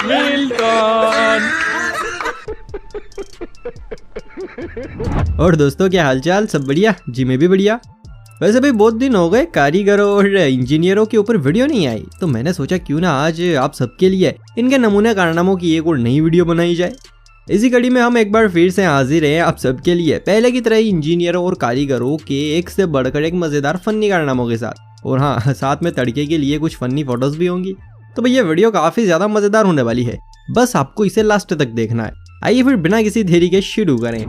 Milton. और दोस्तों क्या हालचाल, सब बढ़िया जी? मैं भी बढ़िया। वैसे भाई बहुत दिन हो गए कारीगरों और इंजीनियरों के ऊपर वीडियो नहीं आई, तो मैंने सोचा क्यों ना आज आप सबके लिए इनके नमूने कारनामों की एक और नई वीडियो बनाई जाए। इसी कड़ी में हम एक बार फिर से हाजिर हैं आप सबके लिए पहले की तरह ही इंजीनियरों और कारीगरों के एक से बढ़कर एक मजेदार फनी कारनामों के साथ। और हाँ, साथ में तड़के के लिए कुछ फनी फोटोज भी होंगी। तो भाई ये वीडियो काफी ज्यादा मजेदार होने वाली है, बस आपको इसे लास्ट तक देखना है। आइए फिर बिना किसी देरी के शुरू करें।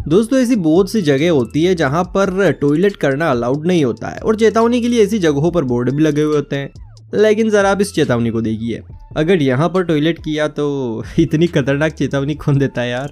दोस्तों ऐसी बहुत सी जगह होती है जहाँ पर टॉयलेट करना अलाउड नहीं होता है, और चेतावनी के लिए ऐसी जगहों पर बोर्ड भी लगे हुए होते हैं। लेकिन जरा आप इस चेतावनी को देखिए, अगर यहाँ पर टॉयलेट किया तो इतनी खतरनाक चेतावनी कौन देता है यार।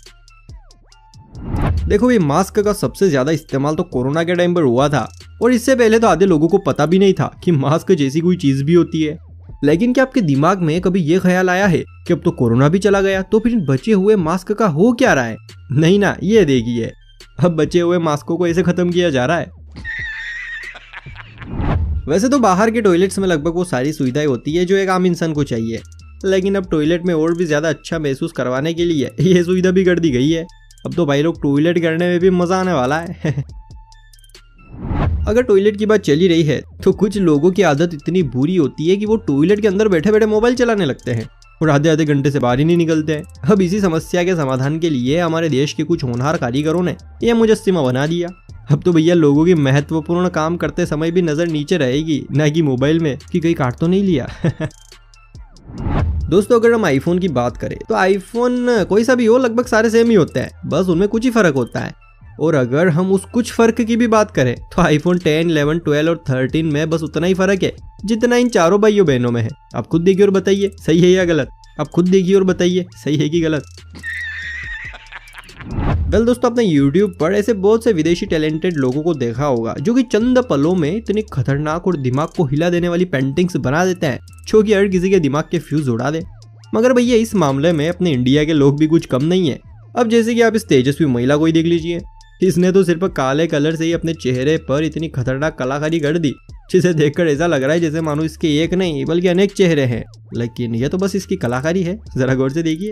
देखो ये मास्क का सबसे ज्यादा इस्तेमाल तो कोरोना के टाइम पर हुआ था, और इससे पहले तो आधे लोगों को पता भी नहीं था कि मास्क जैसी कोई चीज भी होती है। लेकिन क्या आपके दिमाग में कभी ये ख्याल आया है कि अब तो कोरोना भी चला गया, तो फिर बचे हुए मास्क का हो क्या रहा है? नहीं ना, ये देखिए अब बचे हुए मास्कों को ऐसे खत्म किया जा रहा है। वैसे तो बाहर के टॉयलेट्स में लगभग वो सारी सुविधाएं होती है जो एक आम इंसान को चाहिए, लेकिन अब टॉयलेट में और भी ज्यादा अच्छा महसूस करवाने के लिए ये सुविधा भी कर दी गई है। अब तो भाई लोग टॉयलेट करने में भी मजा आने वाला है। अगर टॉयलेट की बात चली रही है तो कुछ लोगों की आदत इतनी बुरी होती है कि वो टॉयलेट के अंदर बैठे बैठे मोबाइल चलाने लगते हैं और आधे आधे घंटे से बाहर ही नहीं निकलते हैं। अब इसी समस्या के समाधान के लिए हमारे देश के कुछ होनहार कारीगरों ने यह मुजस्सिमा बना दिया। अब तो भैया लोगों की महत्वपूर्ण काम करते समय भी नजर नीचे रहेगी, ना कि मोबाइल में कि कहीं काट तो नहीं लिया। दोस्तों अगर हम आईफोन की बात करें तो आईफोन कोई सा भी हो लगभग सारे सेम ही होते हैं, बस उनमें कुछ ही फर्क होता है। और अगर हम उस कुछ फर्क की भी बात करें तो आईफोन 10, 11, 12 और 13 में बस उतना ही फर्क है जितना इन चारों भाइयों बहनों में है। आप खुद देखिए और बताइए सही है या गलत। आप खुद देखिए और बताइए सही है कि गलत। वेल दोस्तों, आपने YouTube पर ऐसे बहुत से विदेशी टैलेंटेड लोगों को देखा होगा जो कि चंद पलों में इतनी खतरनाक और दिमाग को हिला देने वाली पेंटिंग्स बना देते हैं जो कि हर किसी के दिमाग के फ्यूज उड़ा दे। मगर भैया इस मामले में अपने इंडिया के लोग भी कुछ कम नहीं है। अब जैसे कि आप इस तेजस्वी महिला को ही देख लीजिए, इसने तो सिर्फ काले कलर से ही अपने चेहरे पर इतनी खतरनाक कलाकारी कर दी जिसे देखकर ऐसा लग रहा है जैसे मानो इसके एक नहीं बल्कि अनेक चेहरे हैं। लेकिन यह तो बस इसकी कलाकारी है, जरा गौर से देखिए।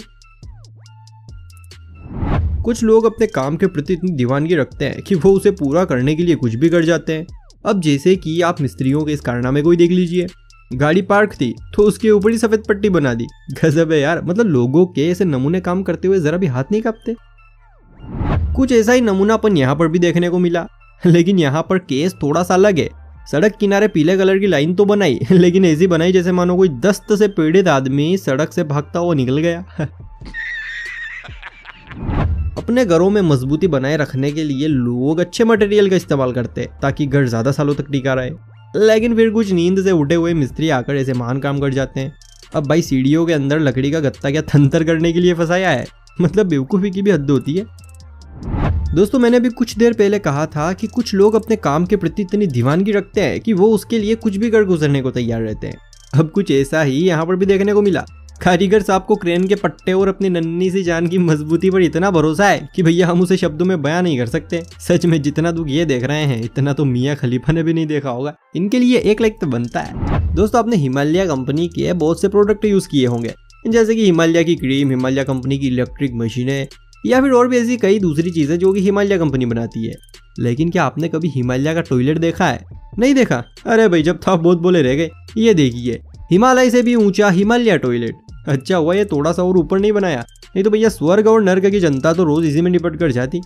कुछ लोग अपने काम के प्रति इतनी दीवानगी रखते हैं कि वो उसे पूरा करने के लिए कुछ भी कर जाते हैं। अब जैसे कि आप मिस्त्रियों के इस कारनामे को ही देख लीजिए, गाड़ी पार्क थी तो उसके ऊपर ही सफेद पट्टी बना दी। गजब है यार, मतलब लोगों के ऐसे नमूने काम करते हुए जरा भी हाथ नहीं कांपते। कुछ ऐसा ही नमूना अपन यहाँ पर भी देखने को मिला, लेकिन यहाँ पर केस थोड़ा सा अलग है। सड़क किनारे पीले कलर की लाइन तो बनाई, लेकिन ऐसी बनाई जैसे मानो कोई दस्त से पीड़ित आदमी सड़क से भागता हुआ निकल गया। अपने घरों में मजबूती बनाए रखने के लिए लोग अच्छे मटेरियल का इस्तेमाल करते हैं ताकि घर ज्यादा सालों तक टिका रहे, लेकिन फिर कुछ नींद से उठे हुए मिस्त्री आकर ऐसे महान काम कर जाते हैं। अब भाई सीढ़ियों के अंदर लकड़ी का गत्ता क्या थंतर करने के लिए फंसाया है? मतलब बेवकूफी की भी हद होती है। दोस्तों मैंने भी कुछ देर पहले कहा था कि कुछ लोग अपने काम के प्रति इतनी दीवानगी रखते हैं कि वो उसके लिए कुछ भी कर गुजरने को तैयार रहते हैं। अब कुछ ऐसा ही यहाँ पर भी देखने को मिला। कारीगर साहब को क्रेन के पट्टे और अपनी नन्ही सी जान की मजबूती पर इतना भरोसा है कि भैया हम उसे शब्दों में बयां नहीं कर सकते। सच में जितना दुख ये देख रहे हैं इतना तो मियां खलीफा ने भी नहीं देखा होगा। इनके लिए एक लाइक तो बनता है। दोस्तों आपने हिमालय कंपनी के बहुत से प्रोडक्ट यूज किए होंगे, जैसे कि हिमालय की क्रीम, हिमालय कंपनी की इलेक्ट्रिक मशीनें या फिर और भी ऐसी कई दूसरी चीजें जो कि हिमालय कंपनी बनाती है। लेकिन क्या आपने कभी हिमालय का टॉयलेट देखा है? नहीं देखा? अरे भाई जब तो आप बहुत बोले रह गए। ये देखिए हिमालय से भी ऊंचा हिमालय टॉयलेट। अच्छा हुआ ये थोड़ा सा और ऊपर नहीं बनाया, नहीं तो भैया स्वर्ग और नर्क की जनता तो रोज इसी में निपट कर जाती।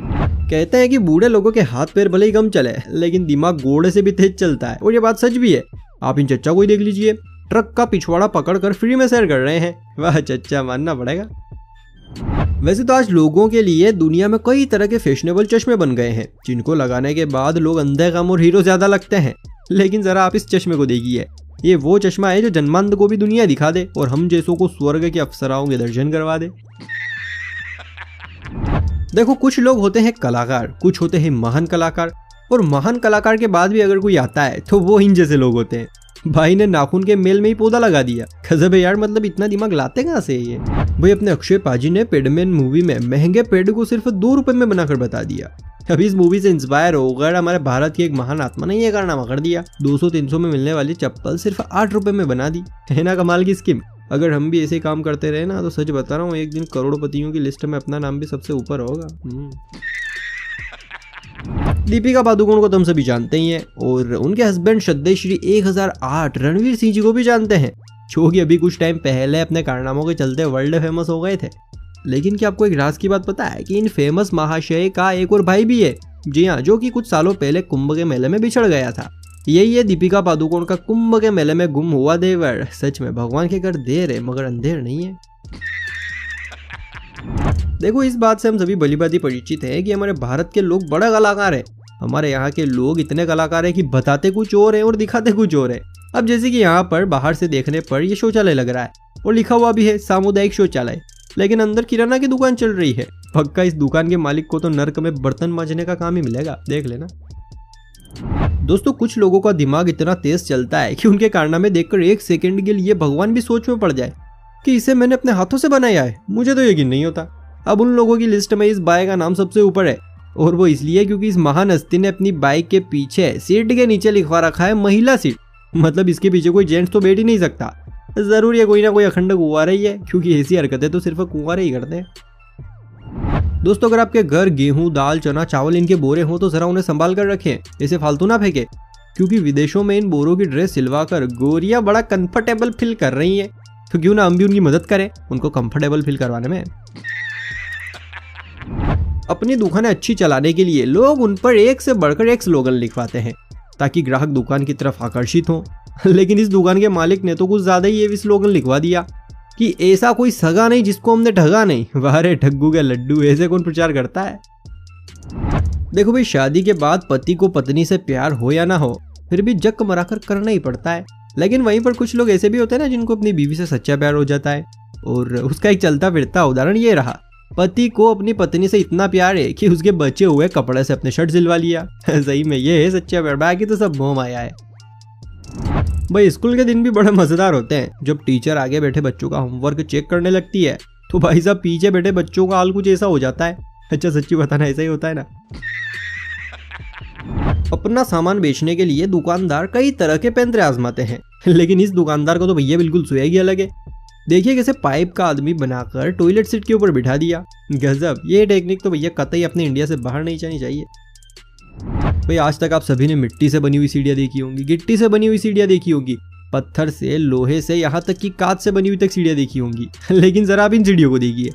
कहते हैं कि बूढ़े लोगों के हाथ पैर भले ही कम चले लेकिन दिमाग घोड़े से भी तेज चलता है, और ये बात सच भी है। आप इन चच्चा को ही देख लीजिए, ट्रक का पिछवाड़ा पकड़कर फ्री में सैर कर रहे हैं। वाह चच्चा, मानना पड़ेगा। वैसे तो आज लोगों के लिए दुनिया में कई तरह के फैशनेबल चश्मे बन गए हैं जिनको लगाने के बाद लोग अंधे कम और हीरो ज्यादा लगते हैं। लेकिन जरा आप इस चश्मे को देखिए, ये वो चश्मा है जो जन्मांध को भी दुनिया दिखा दे और हम जैसों को स्वर्ग के अप्सराओं के दर्शन करवा दे। देखो कुछ लोग होते हैं कलाकार, कुछ होते हैं महान कलाकार, और महान कलाकार के बाद भी अगर कोई आता है तो वो इन जैसे लोग होते हैं। भाई ने नाखून के मेल में ही पौधा लगा दिया। गजब है यार, मतलब इतना दिमाग लाते कहाँ से ये। भाई अपने अक्षय पाजी ने पेडमैन मूवी में महंगे पेड़ को सिर्फ 2 रुपए में बनाकर बता दिया। अभी इस मूवी से इंस्पायर होकर हमारे भारत की एक महान आत्मा ने यह कारनामा कर दिया। 200-300 में मिलने वाली चप्पल सिर्फ 8 रुपए में बना दी। है ना कमाल की स्कीम। अगर हम भी ऐसे काम करते रहे ना तो सच बता रहा हूँ एक दिन करोड़पतियों की लिस्ट में अपना नाम भी सबसे ऊपर होगा। दीपिका पादुकोण को तो हम सभी जानते ही हैं और उनके हस्बैंड श्रद्धेय श्री 1008 रणवीर सिंह जी को भी जानते हैं, जो कि अभी कुछ टाइम पहले अपने कारनामों के चलते वर्ल्ड फेमस हो गए थे। लेकिन क्या आपको एक राज की बात पता है कि इन फेमस महाशय का एक और भाई भी है? जी हाँ, जो कि कुछ सालों पहले कुंभ के मेले में बिछड़ गया था। यही है दीपिका पादुकोण का कुंभ के मेले में गुम हुआ देवर। सच में भगवान के घर देर है मगर अंधेर नहीं है। देखो इस बात से हम सभी भलीभांति परिचित हैं कि हमारे भारत के लोग बड़ा कलाकार है। हमारे यहाँ के लोग इतने कलाकार है कि बताते कुछ और है और दिखाते कुछ और है। अब जैसे कि यहाँ पर बाहर से देखने पर ये शौचालय लग रहा है और लिखा हुआ भी है सामुदायिक शौचालय, लेकिन अंदर किराना की दुकान चल रही है। पक्का इस दुकान के मालिक को तो नर्क में बर्तन मांजने का काम ही मिलेगा, देख लेना। दोस्तों कुछ लोगों का दिमाग इतना तेज चलता है कि उनके कारनामे देखकर एक सेकंड के लिए भगवान भी सोच में पड़ जाए कि इसे मैंने अपने हाथों से बनाया है। मुझे तो यकीन नहीं होता। अब उन लोगों की लिस्ट में इस बाय का नाम सबसे ऊपर है और वो इसलिए क्योंकि इस महान हस्ती ने अपनी बाइक के पीछे सीट के नीचे लिखवा रखा है महिला सीट। मतलब इसके पीछे कोई जेंट्स तो बैठ ही नहीं सकता। जरूर ये कोई ना कोई अखंड कुंवारा ही है, क्योंकि ऐसी हरकतें तो सिर्फ कुंवारे ही करते हैं। दोस्तों अगर आपके घर गेहूं, दाल, चना, चावल इनके बोरे हो तो जरा उन्हें संभाल कर रखें, इसे फालतू ना फेंके, क्योंकि विदेशों में इन बोरों की ड्रेस सिलवाकर गोरियां बड़ा कंफर्टेबल फील कर रही हैं। तो क्यों ना हम भी उनकी मदद करें उनको कंफर्टेबल फील करवाने में। अपनी दुकानें अच्छी चलाने के लिए लोग उन पर एक से बढ़कर एक स्लोगन लिखवाते हैं ताकि ग्राहक दुकान की तरफ आकर्षित हो। लेकिन इस दुकान के मालिक ने तो कुछ ज्यादा ही ये भी स्लोगन लिखवा दिया कि ऐसा कोई सगा नहीं जिसको हमने ठगा नहीं। वाह रे ठग्गू के लड्डू, ऐसे कौन प्रचार करता है। देखो भाई, शादी के बाद पति को पत्नी से प्यार हो या ना हो फिर भी जक मराकर करना ही पड़ता है। लेकिन वहीं पर कुछ लोग ऐसे भी होते हैं ना जिनको अपनी बीवी से सच्चा प्यार हो जाता है, और उसका एक चलता फिरता उदाहरण ये रहा। पति को अपनी पत्नी से इतना प्यार है कि उसके बचे हुए कपड़े से अपने शर्ट सिलवा लिया। सही में ये है सच्चा प्यार, बाकी तो सब मोह माया है। भाई स्कूल के दिन भी बड़े मजेदार होते हैं। जब टीचर आगे बैठे बच्चों का होमवर्क चेक करने लगती है तो भाई साहब पीछे बैठे बच्चों का हाल कुछ ऐसा हो जाता है। अच्छा सच्ची बताना ऐसा ही होता है ना। अपना सामान बेचने के लिए दुकानदार कई तरह के पैंतरे आजमाते हैं, लेकिन इस दुकानदार को तो भैया बिल्कुल सुएगी अलग है। देखिए कैसे पाइप का आदमी बनाकर टॉयलेट सीट के ऊपर बिठा दिया। गजब, ये टेक्निक तो भैया कतई अपने इंडिया से बाहर नहीं जानी चाहिए। भाई आज तक आप सभी ने मिट्टी से बनी हुई सीढ़ियां देखी होंगी, गिट्टी से बनी हुई सीढ़ियां देखी होंगी, पत्थर से, लोहे से, यहाँ तक कि कांच से बनी हुई तक सीढ़ियां देखी होंगी। लेकिन जरा आप इन सीढ़ियों को देखिए,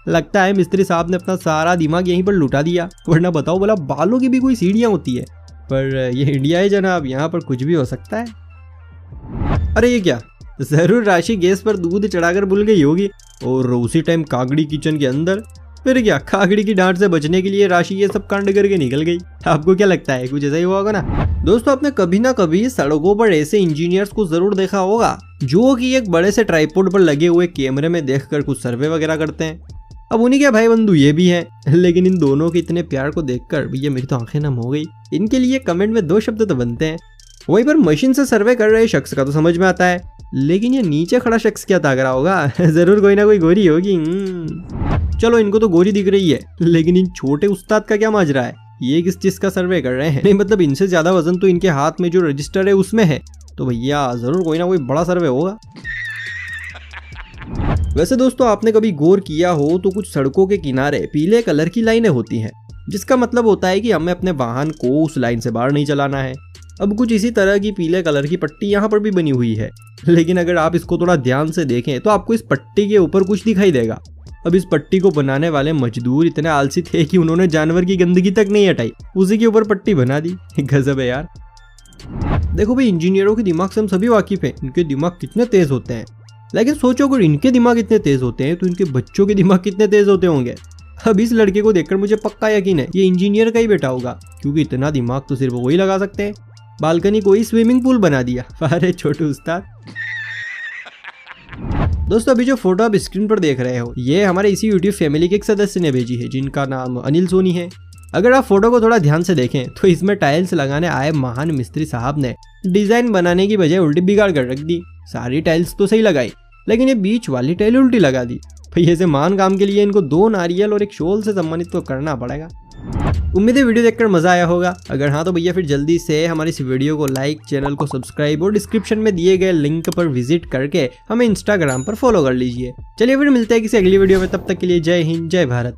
लगता है मिस्त्री साहब ने अपना सारा दिमाग यहीं पर लुटा दिया। वरना बताओ भला बालों की भी कोई सीढ़ियां होती है। पर ये इंडिया है जनाब, यहाँ पर कुछ भी हो सकता है। अरे ये क्या, जरूर राशि गैस पर दूध चढ़ाकर भूल गई होगी और उसी टाइम कागड़ी किचन के अंदर। फिर क्या, कागड़ी की डांट से बचने के लिए राशि ये सब कांड करके निकल गई। आपको क्या लगता है कुछ ऐसा ही हुआ होगा ना। दोस्तों आपने कभी ना कभी सड़कों पर ऐसे इंजीनियर्स को जरूर देखा होगा जो कि एक बड़े से ट्राइपॉड पर लगे हुए कैमरे में देखकर कुछ सर्वे वगैरह करते हैं। अब उन्हीं के भाई बंधु ये भी हैं, लेकिन इन दोनों के इतने प्यार को देखकर भैया मेरी तो आंखें नम हो गई। इनके लिए कमेंट में 2 शब्द तो बनते हैं। वहीं पर मशीन से सर्वे कर रहे शख्स का तो समझ में आता है, लेकिन ये नीचे खड़ा शख्स क्या ताक रहा होगा। जरूर कोई ना कोई गोरी होगी। चलो इनको तो गोरी दिख रही है, लेकिन इन छोटे उस्ताद का क्या माजरा है। ये किस चीज का सर्वे कर रहे हैं। नहीं मतलब इनसे ज्यादा वजन तो इनके हाथ में जो रजिस्टर है उसमें है, तो भैया जरूर कोई ना कोई बड़ा सर्वे होगा। वैसे दोस्तों आपने कभी गौर किया हो तो कुछ सड़कों के किनारे पीले कलर की लाइनें होती हैं, जिसका मतलब होता है कि हमें अपने वाहन को उस लाइन से बाहर नहीं चलाना है। अब कुछ इसी तरह की पीले कलर की पट्टी यहाँ पर भी बनी हुई है, लेकिन अगर आप इसको थोड़ा ध्यान से देखें तो आपको इस पट्टी के ऊपर कुछ दिखाई देगा। अब इस पट्टी को बनाने वाले मजदूर इतने आलसी थे कि उन्होंने जानवर की गंदगी तक नहीं हटाई, उसी के ऊपर पट्टी बना दी। गजब है यार। देखो भाई इंजीनियरों के दिमाग से हम सभी वाकिफ हैं, इनके दिमाग कितने तेज होते हैं। लेकिन सोचो अगर इनके दिमाग इतने तेज होते हैं तो इनके बच्चों के दिमाग कितने तेज होते होंगे। अब इस लड़के को देखकर मुझे पक्का यकीन है ये इंजीनियर का ही बेटा होगा, क्योंकि इतना दिमाग तो सिर्फ वही लगा सकते हैं। बालकनी को ही स्विमिंग पूल बना दिया। अरे छोटू उस्ताद। दोस्तों अभी जो फोटो आप स्क्रीन पर देख रहे हो ये हमारे इसी यूट्यूब फैमिली के एक सदस्य ने भेजी है, जिनका नाम अनिल सोनी है। अगर आप फोटो को थोड़ा ध्यान से देखें तो इसमें टाइल्स लगाने आए महान मिस्त्री साहब ने डिजाइन बनाने की बजाय उल्टी बिगाड़ कर रख दी। सारी टाइल्स तो सही लगाई, लेकिन ये बीच वाली टाइल उल्टी लगा दी। भाई ऐसे महान काम के लिए इनको 2 नारियल और एक शॉल से सम्मानित तो करना पड़ेगा। उम्मीद है वीडियो देखकर मजा आया होगा। अगर हाँ तो भैया फिर जल्दी से हमारी इस वीडियो को लाइक, चैनल को सब्सक्राइब और डिस्क्रिप्शन में दिए गए लिंक पर विजिट करके हमें इंस्टाग्राम पर फॉलो कर लीजिए। चलिए फिर मिलते हैं किसी अगली वीडियो में, तब तक के लिए जय हिंद, जय भारत।